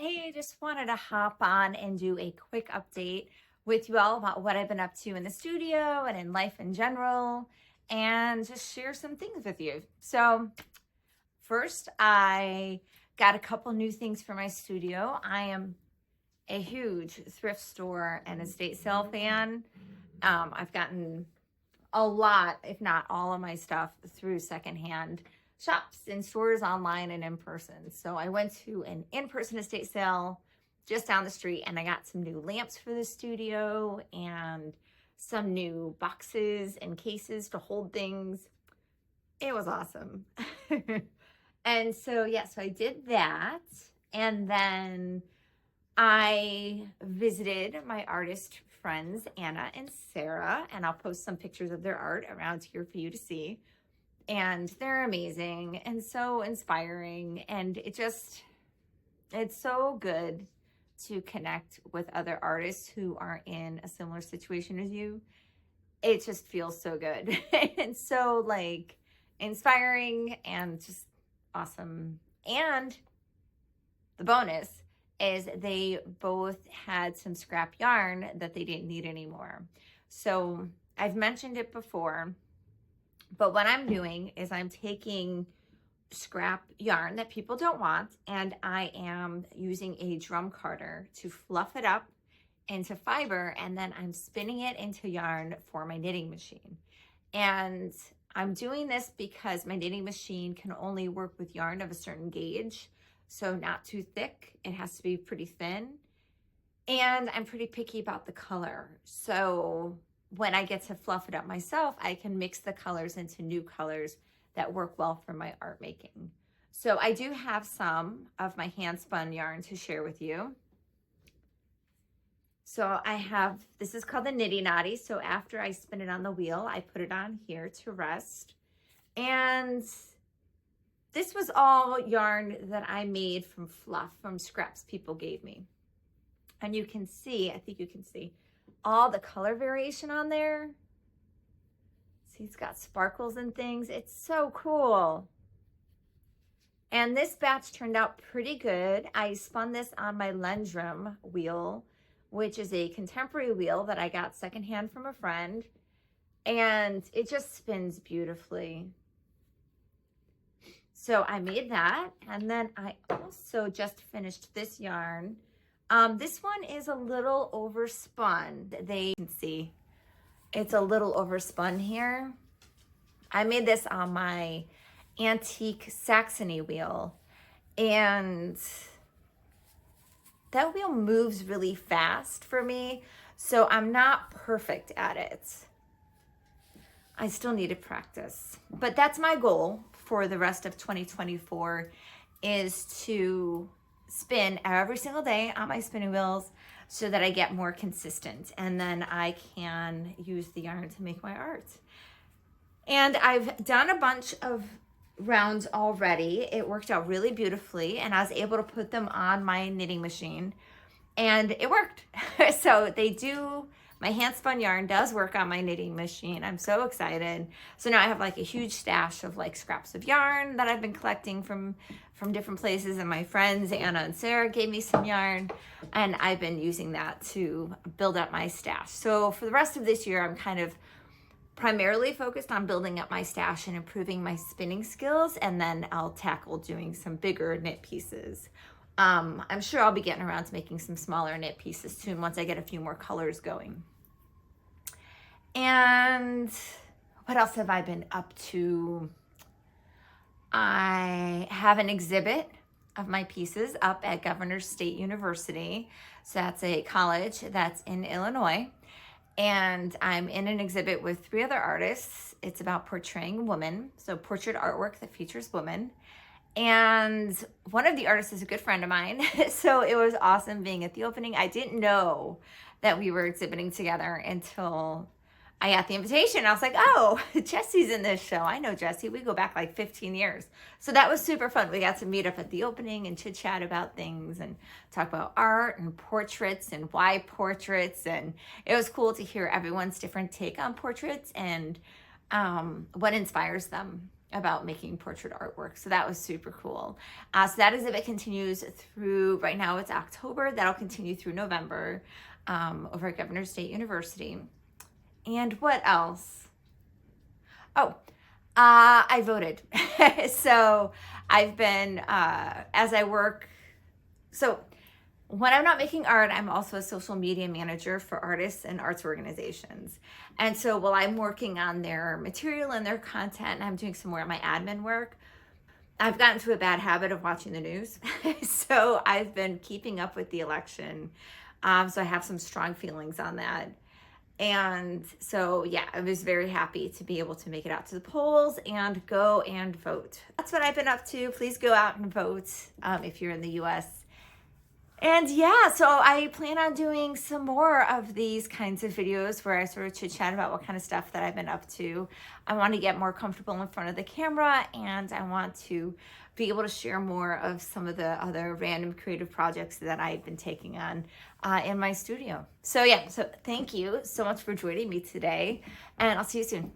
Hey, I just wanted to hop on and do a quick update with you all about what I've been up to in the studio and in life in general, and just share some things with you. So, first, I got a couple new things for my studio. I am a huge thrift store and estate sale fan. I've gotten a lot, if not all of my stuff through secondhand shops in stores, online, and in person. So I went to an in-person estate sale just down the street and I got some new lamps for the studio and some new boxes and cases to hold things. It was awesome. And so, yeah, so I did that. And then I visited my artist friends, Anna and Sarah, and I'll post some pictures of their art around here for you to see. And they're amazing and so inspiring. And it's so good to connect with other artists who are in a similar situation as you. It just feels so good and so like inspiring and just awesome. And the bonus is they both had some scrap yarn that they didn't need anymore. So I've mentioned it before, but what I'm doing is I'm taking scrap yarn that people don't want, and I am using a drum carder to fluff it up into fiber, and then I'm spinning it into yarn for my knitting machine. And I'm doing this because my knitting machine can only work with yarn of a certain gauge. So not too thick, it has to be pretty thin. And I'm pretty picky about the color. So when I get to fluff it up myself, I can mix the colors into new colors that work well for my art making. So I do have some of my hand spun yarn to share with you. So I have, this is called the Nitty Knotty. So after I spin it on the wheel, I put it on here to rest. And this was all yarn that I made from fluff, from scraps people gave me. And you can see, I think you can see all the color variation on there. See, it's got sparkles and things. It's so cool. And this batch turned out pretty good. I spun this on my Lendrum wheel, which is a contemporary wheel that I got secondhand from a friend. And it just spins beautifully. So I made that, and then I also just finished this yarn. This one is a little overspun. They can see it's a little overspun here. I made this on my antique Saxony wheel, and that wheel moves really fast for me, so I'm not perfect at it. I still need to practice, but that's my goal for the rest of 2024 is to spin every single day on my spinning wheels so that I get more consistent, and then I can use the yarn to make my art. And I've done a bunch of rounds already. It worked out really beautifully, and I was able to put them on my knitting machine, and it worked. So they do. My hand spun yarn does work on my knitting machine. I'm so excited. So now I have like a huge stash of like scraps of yarn that I've been collecting from different places, and my friends Anna and Sarah gave me some yarn, and I've been using that to build up my stash. So for the rest of this year, I'm kind of primarily focused on building up my stash and improving my spinning skills, and then I'll tackle doing some bigger knit pieces. I'm sure I'll be getting around to making some smaller knit pieces soon once I get a few more colors going. And what else have I been up to? I have an exhibit of my pieces up at Governors State University. So that's a college that's in Illinois. And I'm in an exhibit with 3 other artists. It's about portraying women, so portrait artwork that features women. And one of the artists is a good friend of mine. So it was awesome being at the opening. I didn't know that we were exhibiting together until I got the invitation. I was like, oh, Jesse's in this show. I know Jesse. We go back like 15 years. So that was super fun. We got to meet up at the opening and chit chat about things and talk about art and portraits and why portraits. And it was cool to hear everyone's different take on portraits and what inspires them. about making portrait artwork. So that was super cool. So that exhibit continues through, right now it's October, that'll continue through November over at Governor State University. And what else? Oh, I voted. So I've been, as I work, so when I'm not making art, I'm also a social media manager for artists and arts organizations. And so while I'm working on their material and their content, and I'm doing some more of my admin work, I've gotten to a bad habit of watching the news. So I've been keeping up with the election. So I have some strong feelings on that. And so, yeah, I was very happy to be able to make it out to the polls and go and vote. That's what I've been up to. Please go out and vote if you're in the US. And yeah, so I plan on doing some more of these kinds of videos where I sort of chit chat about what kind of stuff that I've been up to. I want to get more comfortable in front of the camera, and I want to be able to share more of some of the other random creative projects that I've been taking on in my studio. So yeah, so thank you so much for joining me today, and I'll see you soon.